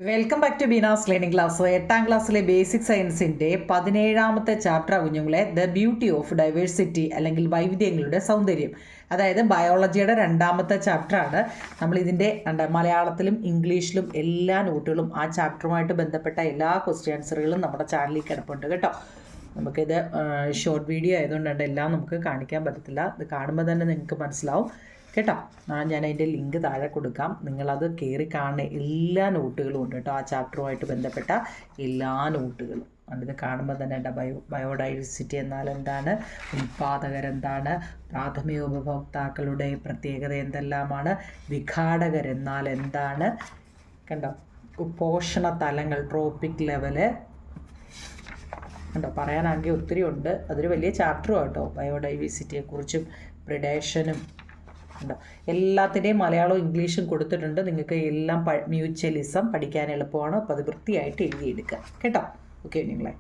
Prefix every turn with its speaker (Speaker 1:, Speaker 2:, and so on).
Speaker 1: Welcome back to Beena's learning class. 8ാം ക്ലാസ്സിലെ basic സയൻസിൻ്റെ 17ാമത്തെ ചാപ്റ്റർ കുഞ്ഞുങ്ങളെ ദ ബ്യൂട്ടി ഓഫ് ഡൈവേഴ്സിറ്റി അല്ലെങ്കിൽ വൈവിധ്യങ്ങളുടെ സൗന്ദര്യം. അതായത് ബയോളജിയുടെ 2ാമത്തെ ചാപ്റ്ററാണ്. നമ്മളിതിൻ്റെ മലയാളത്തിലും ഇംഗ്ലീഷിലും എല്ലാ നോട്ടുകളും ആ ചാപ്റ്ററുമായിട്ട് ബന്ധപ്പെട്ട എല്ലാ ക്വസ്റ്റ്യൻ ആൻസറുകളും നമ്മുടെ ചാനലിൽ കിടപ്പുണ്ട് കേട്ടോ. നമുക്കിത് ഷോർട്ട് വീഡിയോ ആയതുകൊണ്ട് എല്ലാം നമുക്ക് കാണിക്കാൻ പറ്റത്തില്ല. ഇത് കാണുമ്പോൾ തന്നെ നിങ്ങൾക്ക് മനസ്സിലാവും കേട്ടോ. ഞാൻ അതിൻ്റെ ലിങ്ക് താഴെ കൊടുക്കാം. നിങ്ങളത് കയറി കാണുന്ന എല്ലാ നോട്ടുകളും ഉണ്ട് കേട്ടോ. ആ ചാപ്റ്ററുമായിട്ട് ബന്ധപ്പെട്ട എല്ലാ നോട്ടുകളും ഇത് കാണുമ്പോൾ തന്നെ ബയോഡൈവേഴ്സിറ്റി എന്നാൽ എന്താണ്, ഉൽപാദകരെന്താണ്, പ്രാഥമിക ഉപഭോക്താക്കളുടെ പ്രത്യേകത എന്തെല്ലാമാണ്, വിഘാടകരെന്നാൽ എന്താണ് കണ്ടോ, പോഷണ തലങ്ങൾ, ട്രോപ്പിക് ലെവല് കണ്ടോ. പറയാനാണെങ്കിൽ ഒത്തിരി ഉണ്ട്. അതൊരു വലിയ ചാപ്റ്ററും കേട്ടോ. ബയോഡൈവേഴ്സിറ്റിയെക്കുറിച്ചും പ്രിഡേഷനും ഉണ്ടോ. എല്ലാത്തിൻ്റെയും മലയാളവും ഇംഗ്ലീഷും കൊടുത്തിട്ടുണ്ട്. നിങ്ങൾക്ക് എല്ലാം മ്യൂച്വലിസം പഠിക്കാൻ എളുപ്പമാണ്. അപ്പോൾ അത് വൃത്തിയായിട്ട് എഴുതിയെടുക്കുക കേട്ടോ. ഓക്കെ നിങ്ങളെ